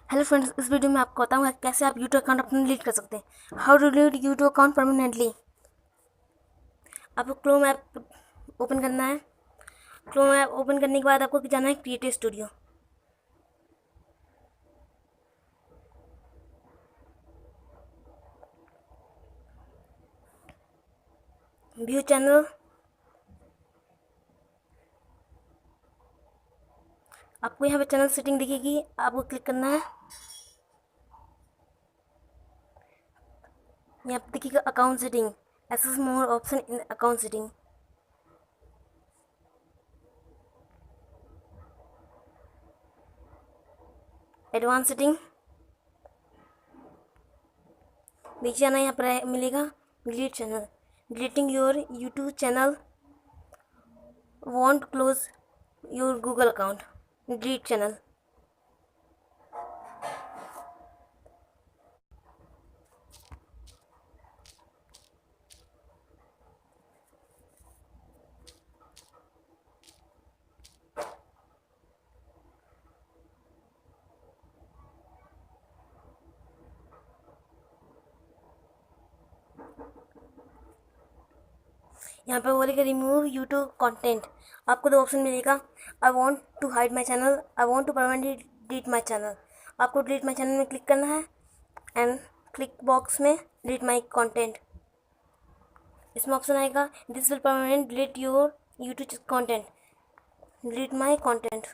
Hello friends, इस video में आपको बताऊंगा कैसे आप YouTube अकाउंट अपना डिलीट कर सकते हैं। How to delete YouTube account permanently. आपको क्रोम ऐप ओपन करना है। क्रोम ऐप ओपन करने के बाद आपको जाना है क्रिएटिव स्टूडियो। व्यू चैनल, आपको यहाँ पे चैनल सेटिंग दिखेगी, आपको क्लिक करना है। यहाँ पे दिखेगा account setting, access more option in account setting. Advance setting, नीचे आना, यहाँ पर मिलेगा delete channel, deleting your YouTube channel, want close your Google account, delete channel. यहाँ पे बोलेगा रिमूव यूट्यूब कंटेंट। आपको दो ऑप्शन मिलेगा, I want to hide my channel, I want to permanently delete my channel. आपको डिलीट माय चैनल में click करना है एंड क्लिक बॉक्स में डिलीट माय कंटेंट। इसमें ऑप्शन आएगा this will permanent delete your YouTube content, delete my content.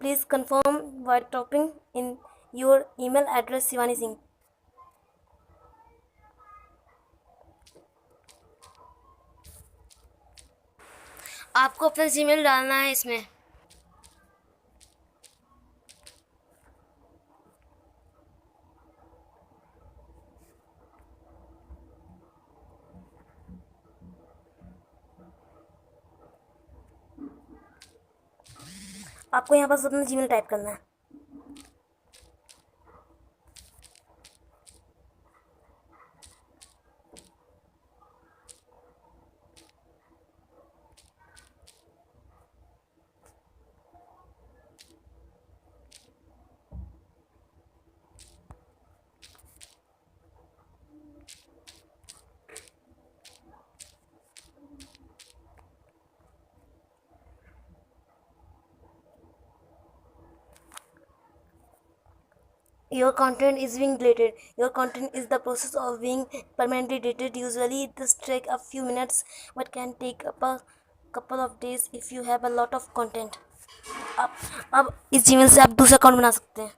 Please confirm while typing in your email address Shivani Singh. आपको अपना Gmail डालना है इसमें। आपको यहाँ पर अपना जीमेल टाइप करना है। Your content is being deleted. Your content is the process of being permanently deleted. Usually this take a few minutes but can take up a couple of days if you have a lot of content. अब इस Gmail से आप दूसरा account बना सकते हैं।